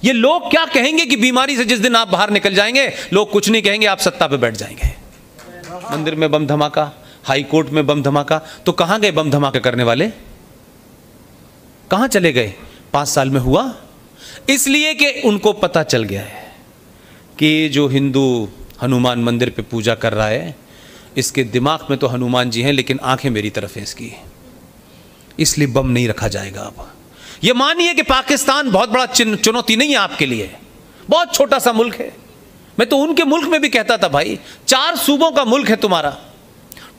ये लोग क्या कहेंगे कि बीमारी से जिस दिन आप बाहर निकल जाएंगे, लोग कुछ नहीं कहेंगे, आप सत्ता पे बैठ जाएंगे। मंदिर में बम धमाका, हाई कोर्ट में बम धमाका, तो कहां गए बम धमाका करने वाले? कहां चले गए? 5 साल में हुआ इसलिए कि उनको पता चल गया है कि जो हिंदू हनुमान मंदिर पे पूजा कर रहा है, इसके दिमाग में तो हनुमान जी हैं लेकिन आंखें मेरी तरफ हैं इसकी, इसलिए बम नहीं रखा जाएगा। अब ये मानिए कि पाकिस्तान बहुत बड़ा चुनौती नहीं है आपके लिए, बहुत छोटा सा मुल्क है। मैं तो उनके मुल्क में भी कहता था भाई 4 सूबों का मुल्क है तुम्हारा,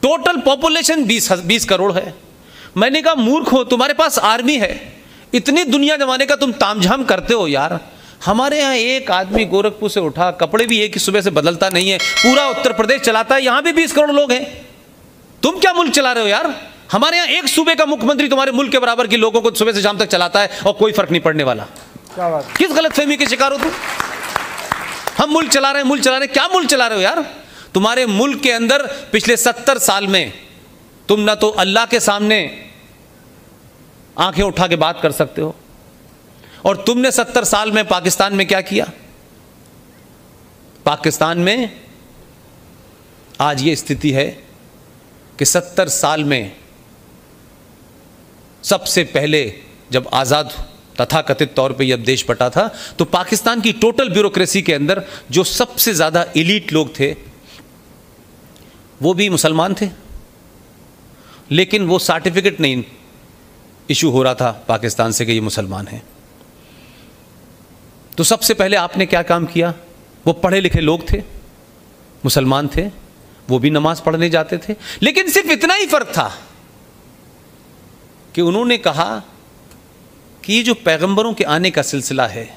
टोटल पॉपुलेशन 20 करोड़ है। मैंने कहा मूर्ख हो, तुम्हारे पास आर्मी है, इतनी दुनिया जमाने का तुम तामझाम करते हो यार। हमारे यहाँ एक आदमी गोरखपुर से उठा, कपड़े भी एक ही सुबह से बदलता नहीं है, पूरा उत्तर प्रदेश चलाता है, यहाँ भी 20 करोड़ लोग हैं। तुम क्या मुल्क चला रहे हो यार? हमारे यहाँ एक सूबे का मुख्यमंत्री तुम्हारे मुल्क के बराबर के लोगों को सुबह से शाम तक चलाता है और कोई फर्क नहीं पड़ने वाला। क्या बात? किस गलतफहमी के शिकार हो तुम? हम मुल्क चला रहे हैं, मुल्क चला रहे हैं, क्या मुल्क चला रहे हो यार? तुम्हारे मुल्क के अंदर पिछले 70 साल में तुम ना तो अल्लाह के सामने आंखें उठा के बात कर सकते हो, और तुमने 70 साल में पाकिस्तान में क्या किया? पाकिस्तान में आज ये स्थिति है कि 70 साल में सबसे पहले जब आज़ाद तथाकथित तौर पे जब देश बटा था, तो पाकिस्तान की टोटल ब्यूरोक्रेसी के अंदर जो सबसे ज़्यादा एलीट लोग थे वो भी मुसलमान थे, लेकिन वो सर्टिफिकेट नहीं इशू हो रहा था पाकिस्तान से कि ये मुसलमान हैं। तो सबसे पहले आपने क्या काम किया? वो पढ़े लिखे लोग थे, मुसलमान थे, वो भी नमाज पढ़ने जाते थे, लेकिन सिर्फ इतना ही फर्क था कि उन्होंने कहा कि ये जो पैगंबरों के आने का सिलसिला है,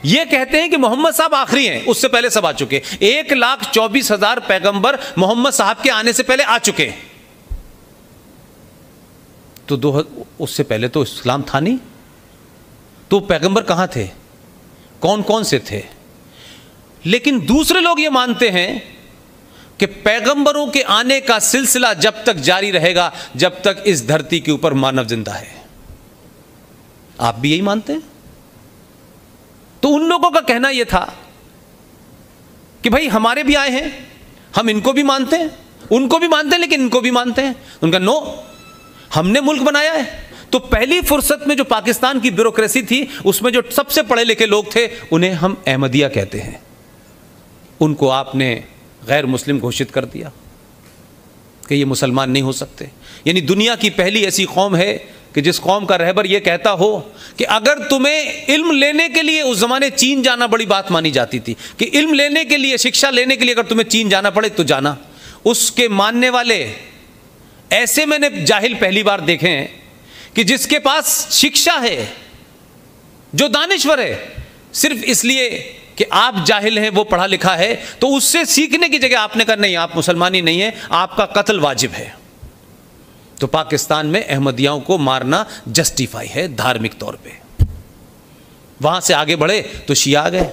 ये कहते हैं कि मोहम्मद साहब आखिरी हैं, उससे पहले सब आ चुके। 1,24,000 पैगंबर मोहम्मद साहब के आने से पहले आ चुके। तो उससे पहले तो इस्लाम था नहीं, तो पैगंबर कहां थे, कौन कौन से थे? लेकिन दूसरे लोग ये मानते हैं कि पैगंबरों के आने का सिलसिला जब तक जारी रहेगा जब तक इस धरती के ऊपर मानव जिंदा है। आप भी यही मानते हैं? तो उन लोगों का कहना यह था कि भाई हमारे भी आए हैं, हम इनको भी मानते हैं, उनको भी मानते हैं, लेकिन इनको भी मानते हैं। उनका नो, हमने मुल्क बनाया है। तो पहली फुर्सत में जो पाकिस्तान की ब्यूरोक्रेसी थी, उसमें जो सबसे पढ़े लिखे लोग थे उन्हें हम अहमदिया कहते हैं, उनको आपने गैर मुस्लिम घोषित कर दिया कि ये मुसलमान नहीं हो सकते। यानी दुनिया की पहली ऐसी कौम है कि जिस कौम का रहबर यह कहता हो कि अगर तुम्हें इल्म लेने के लिए, उस जमाने चीन जाना बड़ी बात मानी जाती थी कि इल्म लेने के लिए, शिक्षा लेने के लिए अगर तुम्हें चीन जाना पड़े तो जाना। उसके मानने वाले ऐसे मैंने जाहिल पहली बार देखे हैं कि जिसके पास शिक्षा है, जो दानिश्वर है, सिर्फ इसलिए कि आप जाहिल हैं, वो पढ़ा लिखा है, तो उससे सीखने की जगह आपने कहा नहीं, आप मुसलमान ही नहीं है, आपका कत्ल वाजिब है। तो पाकिस्तान में अहमदियों को मारना जस्टिफाई है धार्मिक तौर पे। वहां से आगे बढ़े तो शिया आ गए,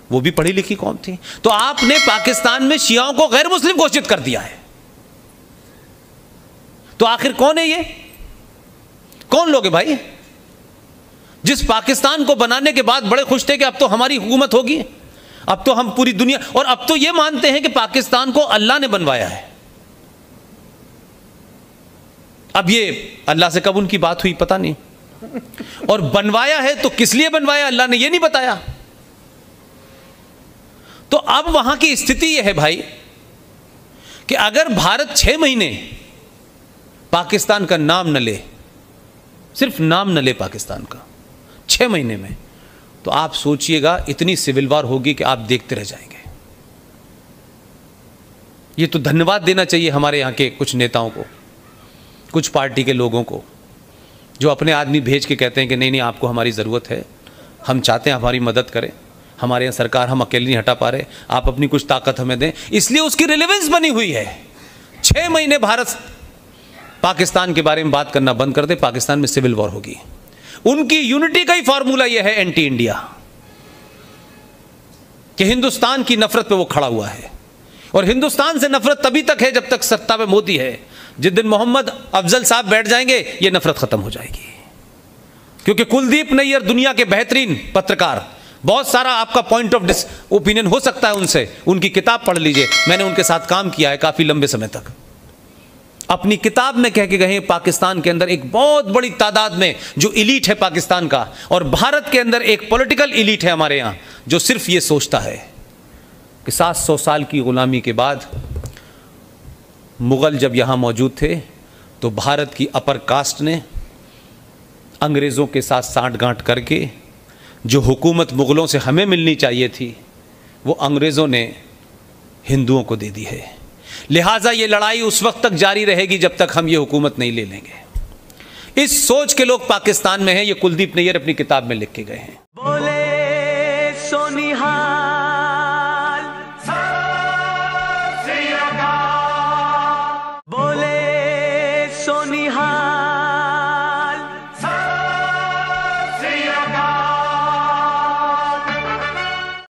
वो भी पढ़ी लिखी कौम थी। तो आपने पाकिस्तान में शियाओं को गैर मुस्लिम घोषित कर दिया है। तो आखिर कौन है ये? कौन लोग है भाई? जिस पाकिस्तान को बनाने के बाद बड़े खुश थे कि अब तो हमारी हुकूमत होगी, अब तो हम पूरी दुनिया, और अब तो ये मानते हैं कि पाकिस्तान को अल्लाह ने बनवाया है। अब ये अल्लाह से कब उनकी बात हुई पता नहीं, और बनवाया है तो किस लिए बनवाया अल्लाह ने ये नहीं बताया। तो अब वहां की स्थिति यह है भाई कि अगर भारत 6 महीने पाकिस्तान का नाम न ले, सिर्फ नाम न ले पाकिस्तान का 6 महीने में, तो आप सोचिएगा इतनी सिविल वार होगी कि आप देखते रह जाएंगे। ये तो धन्यवाद देना चाहिए हमारे यहाँ के कुछ नेताओं को, कुछ पार्टी के लोगों को, जो अपने आदमी भेज के कहते हैं कि नहीं नहीं आपको हमारी ज़रूरत है, हम चाहते हैं हमारी मदद करें, हमारे यहाँ सरकार हम अकेले नहीं हटा पा रहे, आप अपनी कुछ ताकत हमें दें। इसलिए उसकी रिलेवेंस बनी हुई है। 6 महीने भारत पाकिस्तान के बारे में बात करना बंद कर दे, पाकिस्तान में सिविल वॉर होगी। उनकी यूनिटी का ही फॉर्मूला यह है एंटी इंडिया, कि हिंदुस्तान की नफरत पे वो खड़ा हुआ है। और हिंदुस्तान से नफरत तभी तक है जब तक सत्ता पे मोदी है। जिस दिन मोहम्मद अफजल साहब बैठ जाएंगे ये नफरत खत्म हो जाएगी। क्योंकि कुलदीप नैयर दुनिया के बेहतरीन पत्रकार, बहुत सारा आपका पॉइंट ऑफ ओपिनियन हो सकता है उनसे, उनकी किताब पढ़ लीजिए, मैंने उनके साथ काम किया है काफी लंबे समय तक। अपनी किताब में कह के गए पाकिस्तान के अंदर एक बहुत बड़ी तादाद में जो इलीट है पाकिस्तान का, और भारत के अंदर एक पॉलिटिकल इलीट है हमारे यहाँ जो सिर्फ ये सोचता है कि 700 साल की गुलामी के बाद मुगल जब यहाँ मौजूद थे तो भारत की अपर कास्ट ने अंग्रेज़ों के साथ सांठ-गांठ करके जो हुकूमत मुगलों से हमें मिलनी चाहिए थी वो अंग्रेज़ों ने हिंदुओं को दे दी है। लिहाजा ये लड़ाई उस वक्त तक जारी रहेगी जब तक हम ये हुकूमत नहीं ले लेंगे। इस सोच के लोग पाकिस्तान में हैं, ये कुलदीप नैयर अपनी किताब में लिख के गए हैं। बोले सोनिहार।